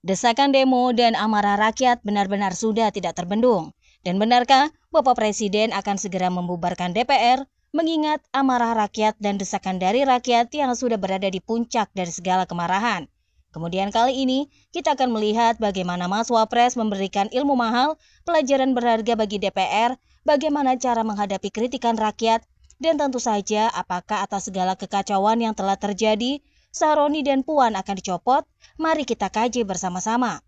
Desakan demo dan amarah rakyat benar-benar sudah tidak terbendung. Dan benarkah Bapak Presiden akan segera membubarkan DPR, mengingat amarah rakyat dan desakan dari rakyat yang sudah berada di puncak dari segala kemarahan? Kemudian kali ini kita akan melihat bagaimana Mas Wapres memberikan ilmu mahal, pelajaran berharga bagi DPR, bagaimana cara menghadapi kritikan rakyat, dan tentu saja apakah atas segala kekacauan yang telah terjadi, Saroni dan Puan akan dicopot. Mari kita kaji bersama-sama.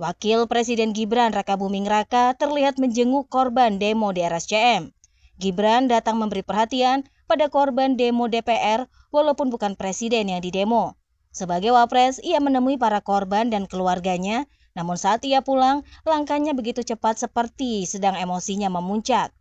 Wakil Presiden Gibran Rakabuming Raka terlihat menjenguk korban demo di RSCM. Gibran datang memberi perhatian pada korban demo DPR walaupun bukan presiden yang didemo. Sebagai Wapres, ia menemui para korban dan keluarganya, namun saat ia pulang, langkahnya begitu cepat seperti sedang emosinya memuncak.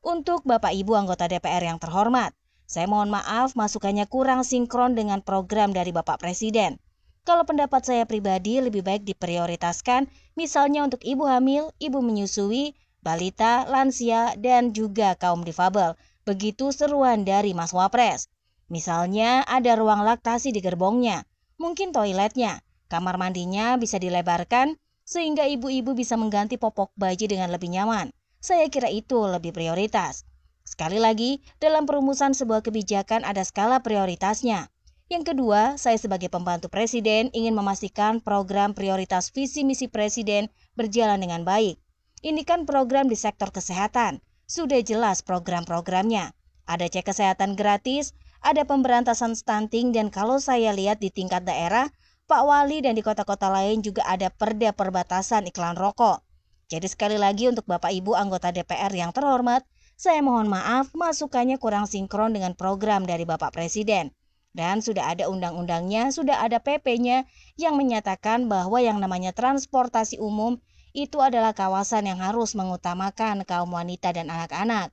Untuk Bapak Ibu anggota DPR yang terhormat, saya mohon maaf masukannya kurang sinkron dengan program dari Bapak Presiden. Kalau pendapat saya pribadi lebih baik diprioritaskan, misalnya untuk ibu hamil, ibu menyusui, balita, lansia, dan juga kaum difabel. Begitu seruan dari Mas Wapres. Misalnya ada ruang laktasi di gerbongnya, mungkin toiletnya, kamar mandinya bisa dilebarkan sehingga ibu-ibu bisa mengganti popok baju dengan lebih nyaman. Saya kira itu lebih prioritas. Sekali lagi, dalam perumusan sebuah kebijakan ada skala prioritasnya. Yang kedua, saya sebagai pembantu presiden ingin memastikan program prioritas visi misi presiden berjalan dengan baik. Ini kan program di sektor kesehatan. Sudah jelas program-programnya. Ada cek kesehatan gratis, ada pemberantasan stunting, dan kalau saya lihat di tingkat daerah, Pak Wali dan di kota-kota lain juga ada perda perbatasan iklan rokok. Jadi sekali lagi untuk Bapak Ibu anggota DPR yang terhormat, saya mohon maaf masukannya kurang sinkron dengan program dari Bapak Presiden. Dan sudah ada undang-undangnya, sudah ada PP-nya yang menyatakan bahwa yang namanya transportasi umum itu adalah kawasan yang harus mengutamakan kaum wanita dan anak-anak.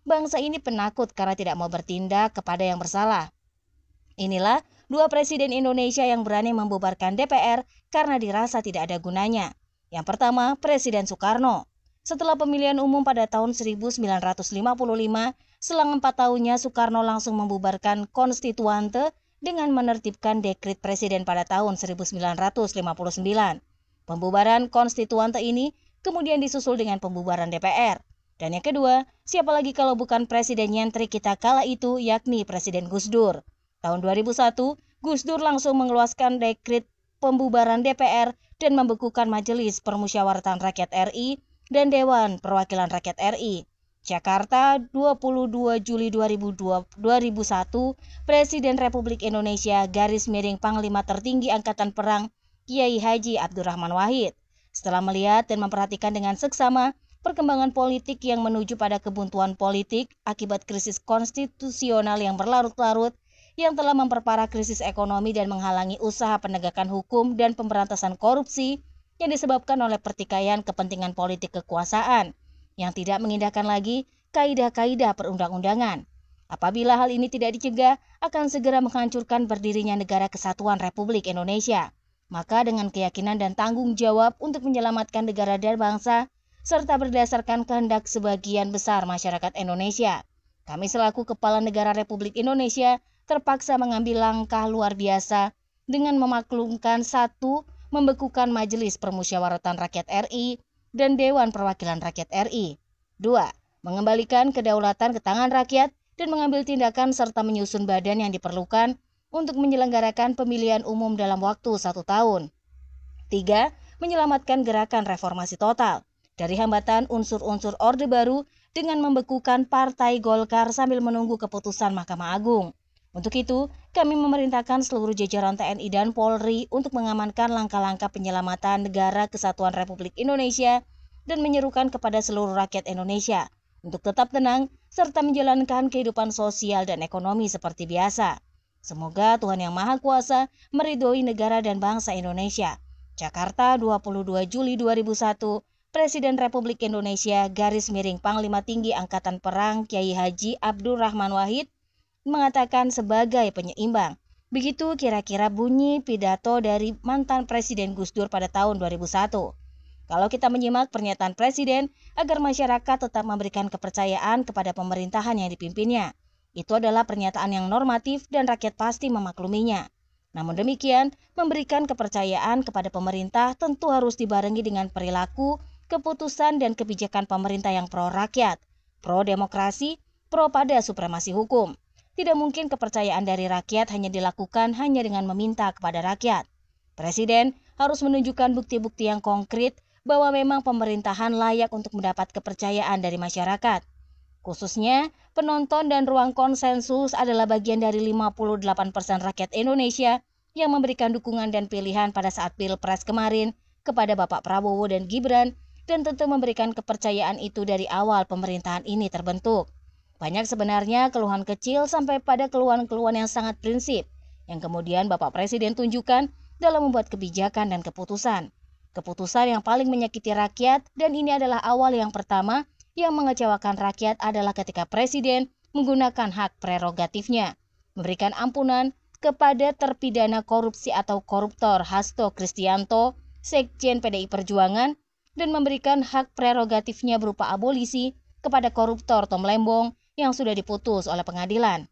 Bangsa ini penakut karena tidak mau bertindak kepada yang bersalah. Inilah dua presiden Indonesia yang berani membubarkan DPR karena dirasa tidak ada gunanya. Yang pertama, Presiden Soekarno. Setelah pemilihan umum pada tahun 1955, selang 4 tahunnya Soekarno langsung membubarkan konstituante dengan menertibkan dekret presiden pada tahun 1959. Pembubaran konstituante ini kemudian disusul dengan pembubaran DPR. Dan yang kedua, siapa lagi kalau bukan presiden nyentrik kita kala itu, yakni Presiden Gus Dur. Tahun 2001, Gus Dur langsung mengeluarkan dekret pembubaran DPR dan membekukan Majelis Permusyawaratan Rakyat RI dan Dewan Perwakilan Rakyat RI. Jakarta, 22 Juli 2001, Presiden Republik Indonesia _Panglima Tertinggi Angkatan Perang Kiai Haji Abdurrahman Wahid. Setelah melihat dan memperhatikan dengan seksama perkembangan politik yang menuju pada kebuntuan politik akibat krisis konstitusional yang berlarut-larut, yang telah memperparah krisis ekonomi dan menghalangi usaha penegakan hukum dan pemberantasan korupsi yang disebabkan oleh pertikaian kepentingan politik kekuasaan yang tidak mengindahkan lagi kaidah-kaidah perundang-undangan. Apabila hal ini tidak dicegah, akan segera menghancurkan berdirinya Negara Kesatuan Republik Indonesia. Maka dengan keyakinan dan tanggung jawab untuk menyelamatkan negara dan bangsa, serta berdasarkan kehendak sebagian besar masyarakat Indonesia, kami selaku Kepala Negara Republik Indonesia terpaksa mengambil langkah luar biasa dengan memaklumkan satu, membekukan Majelis Permusyawaratan Rakyat RI dan Dewan Perwakilan Rakyat RI. 2. Mengembalikan kedaulatan ke tangan rakyat dan mengambil tindakan serta menyusun badan yang diperlukan untuk menyelenggarakan pemilihan umum dalam waktu 1 tahun. 3. Menyelamatkan gerakan reformasi total dari hambatan unsur-unsur Orde Baru dengan membekukan Partai Golkar sambil menunggu keputusan Mahkamah Agung. Untuk itu, kami memerintahkan seluruh jajaran TNI dan Polri untuk mengamankan langkah-langkah penyelamatan Negara Kesatuan Republik Indonesia dan menyerukan kepada seluruh rakyat Indonesia untuk tetap tenang serta menjalankan kehidupan sosial dan ekonomi seperti biasa. Semoga Tuhan Yang Maha Kuasa meridhoi negara dan bangsa Indonesia. Jakarta, 22 Juli 2001, Presiden Republik Indonesia Panglima Tinggi Angkatan Perang Kiai Haji Abdurrahman Wahid mengatakan sebagai penyeimbang. Begitu kira-kira bunyi pidato dari mantan Presiden Gus Dur pada tahun 2001. Kalau kita menyimak pernyataan Presiden agar masyarakat tetap memberikan kepercayaan kepada pemerintahan yang dipimpinnya, itu adalah pernyataan yang normatif dan rakyat pasti memakluminya. Namun demikian, memberikan kepercayaan kepada pemerintah tentu harus dibarengi dengan perilaku, keputusan, dan kebijakan pemerintah yang pro-rakyat, pro-demokrasi, pro pada supremasi hukum. Tidak mungkin kepercayaan dari rakyat hanya dilakukan hanya dengan meminta kepada rakyat. Presiden harus menunjukkan bukti-bukti yang konkret bahwa memang pemerintahan layak untuk mendapat kepercayaan dari masyarakat. Khususnya, penonton dan ruang konsensus adalah bagian dari 58% rakyat Indonesia yang memberikan dukungan dan pilihan pada saat Pilpres kemarin kepada Bapak Prabowo dan Gibran, dan tentu memberikan kepercayaan itu dari awal pemerintahan ini terbentuk. Banyak sebenarnya keluhan kecil sampai pada keluhan-keluhan yang sangat prinsip, yang kemudian Bapak Presiden tunjukkan dalam membuat kebijakan dan keputusan. Keputusan yang paling menyakiti rakyat, dan ini adalah awal yang pertama yang mengecewakan rakyat adalah ketika Presiden menggunakan hak prerogatifnya, memberikan ampunan kepada terpidana korupsi atau koruptor Hasto Kristianto, Sekjen PDI Perjuangan, dan memberikan hak prerogatifnya berupa abolisi kepada koruptor Tom Lembong yang sudah diputus oleh pengadilan.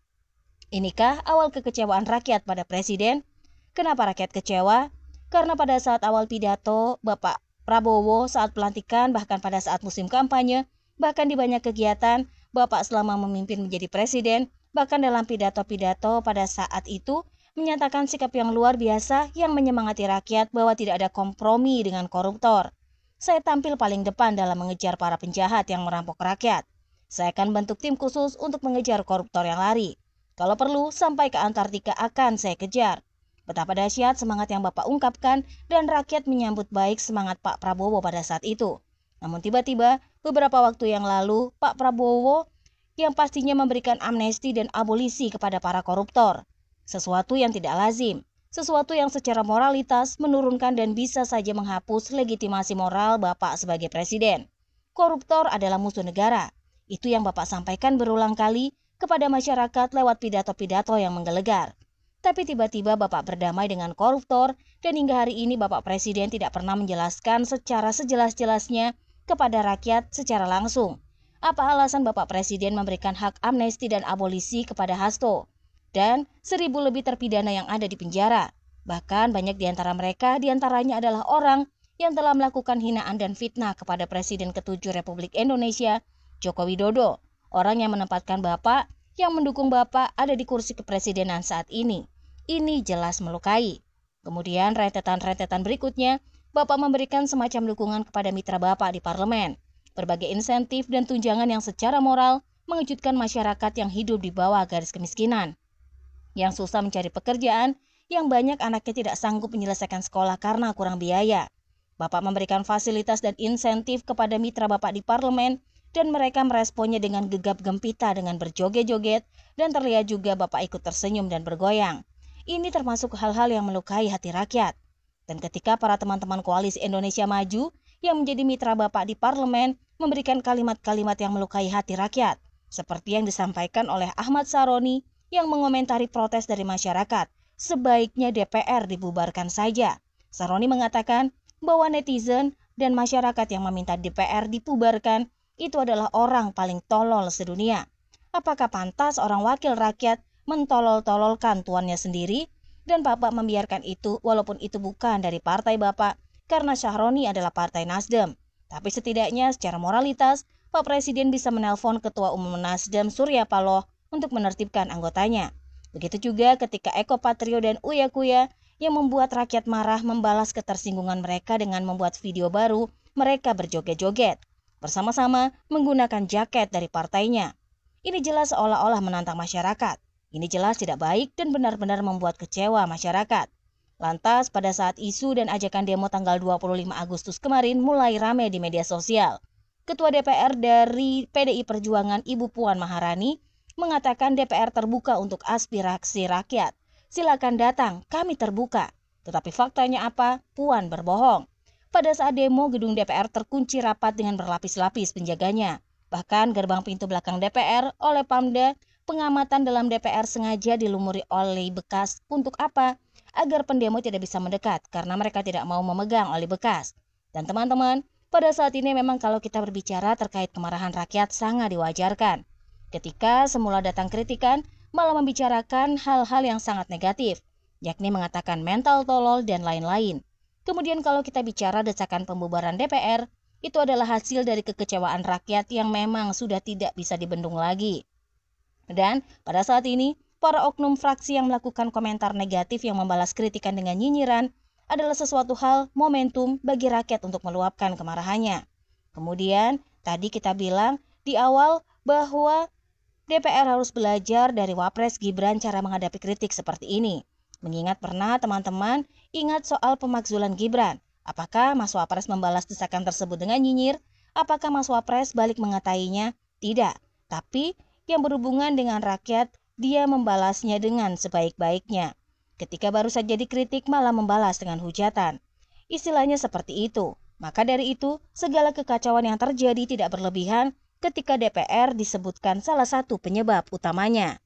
Inikah awal kekecewaan rakyat pada Presiden? Kenapa rakyat kecewa? Karena pada saat awal pidato Bapak Prabowo saat pelantikan, bahkan pada saat musim kampanye, bahkan di banyak kegiatan Bapak selama memimpin menjadi presiden, bahkan dalam pidato-pidato pada saat itu menyatakan sikap yang luar biasa yang menyemangati rakyat bahwa tidak ada kompromi dengan koruptor. Saya tampil paling depan dalam mengejar para penjahat yang merampok rakyat. Saya akan bentuk tim khusus untuk mengejar koruptor yang lari. Kalau perlu sampai ke Antartika akan saya kejar. Betapa dahsyat semangat yang Bapak ungkapkan dan rakyat menyambut baik semangat Pak Prabowo pada saat itu. Namun tiba-tiba beberapa waktu yang lalu Pak Prabowo yang pastinya memberikan amnesti dan abolisi kepada para koruptor. Sesuatu yang tidak lazim, sesuatu yang secara moralitas menurunkan dan bisa saja menghapus legitimasi moral Bapak sebagai presiden. Koruptor adalah musuh negara. Itu yang Bapak sampaikan berulang kali kepada masyarakat lewat pidato-pidato yang menggelegar. Tapi tiba-tiba Bapak berdamai dengan koruptor dan hingga hari ini Bapak Presiden tidak pernah menjelaskan secara sejelas-jelasnya kepada rakyat secara langsung. Apa alasan Bapak Presiden memberikan hak amnesti dan abolisi kepada Hasto dan 1.000 lebih terpidana yang ada di penjara? Bahkan banyak di antara mereka diantaranya adalah orang yang telah melakukan hinaan dan fitnah kepada Presiden ke-7 Republik Indonesia, Joko Widodo, orang yang menempatkan Bapak yang mendukung Bapak ada di kursi kepresidenan saat ini. Ini jelas melukai. Kemudian rentetan-rentetan berikutnya, Bapak memberikan semacam dukungan kepada mitra Bapak di parlemen. Berbagai insentif dan tunjangan yang secara moral mengejutkan masyarakat yang hidup di bawah garis kemiskinan, yang susah mencari pekerjaan, yang banyak anaknya tidak sanggup menyelesaikan sekolah karena kurang biaya. Bapak memberikan fasilitas dan insentif kepada mitra Bapak di parlemen, dan mereka meresponnya dengan gegap gempita dengan berjoget-joget, dan terlihat juga Bapak ikut tersenyum dan bergoyang. Ini termasuk hal-hal yang melukai hati rakyat. Dan ketika para teman-teman Koalisi Indonesia Maju yang menjadi mitra Bapak di parlemen memberikan kalimat-kalimat yang melukai hati rakyat, seperti yang disampaikan oleh Ahmad Saroni yang mengomentari protes dari masyarakat, sebaiknya DPR dibubarkan saja. Saroni mengatakan bahwa netizen dan masyarakat yang meminta DPR dibubarkan itu adalah orang paling tolol sedunia. Apakah pantas orang wakil rakyat mentolol-tololkan tuannya sendiri? Dan Bapak membiarkan itu walaupun itu bukan dari partai Bapak, karena Syahroni adalah partai Nasdem. Tapi setidaknya secara moralitas, Pak Presiden bisa menelpon Ketua Umum Nasdem Surya Paloh untuk menertibkan anggotanya. Begitu juga ketika Eko Patrio dan Uya Kuya yang membuat rakyat marah membalas ketersinggungan mereka dengan membuat video baru, mereka berjoget-joget bersama-sama menggunakan jaket dari partainya. Ini jelas seolah-olah menantang masyarakat. Ini jelas tidak baik dan benar-benar membuat kecewa masyarakat. Lantas pada saat isu dan ajakan demo tanggal 25 Agustus kemarin mulai ramai di media sosial, Ketua DPR dari PDI Perjuangan Ibu Puan Maharani mengatakan DPR terbuka untuk aspirasi rakyat. Silakan datang, kami terbuka. Tetapi faktanya apa? Puan berbohong. Pada saat demo, gedung DPR terkunci rapat dengan berlapis-lapis penjaganya. Bahkan gerbang pintu belakang DPR oleh Pamda, pengamatan dalam DPR sengaja dilumuri oli bekas. Untuk apa? Agar pendemo tidak bisa mendekat karena mereka tidak mau memegang oli bekas. Dan teman-teman, pada saat ini memang kalau kita berbicara terkait kemarahan rakyat sangat diwajarkan. Ketika semula datang kritikan, malah membicarakan hal-hal yang sangat negatif. yakni mengatakan mental tolol dan lain-lain. Kemudian kalau kita bicara desakan pembubaran DPR, itu adalah hasil dari kekecewaan rakyat yang memang sudah tidak bisa dibendung lagi. Dan pada saat ini, para oknum fraksi yang melakukan komentar negatif yang membalas kritikan dengan nyinyiran adalah sesuatu hal momentum bagi rakyat untuk meluapkan kemarahannya. Kemudian, tadi kita bilang di awal bahwa DPR harus belajar dari Wapres Gibran cara menghadapi kritik seperti ini. Mengingat pernah teman-teman ingat soal pemakzulan Gibran. Apakah Mas Wapres membalas desakan tersebut dengan nyinyir? Apakah Mas Wapres balik mengatainya? Tidak. Tapi yang berhubungan dengan rakyat, dia membalasnya dengan sebaik-baiknya. Ketika baru saja dikritik malah membalas dengan hujatan. Istilahnya seperti itu. Maka dari itu, segala kekacauan yang terjadi tidak berlebihan ketika DPR disebutkan salah satu penyebab utamanya.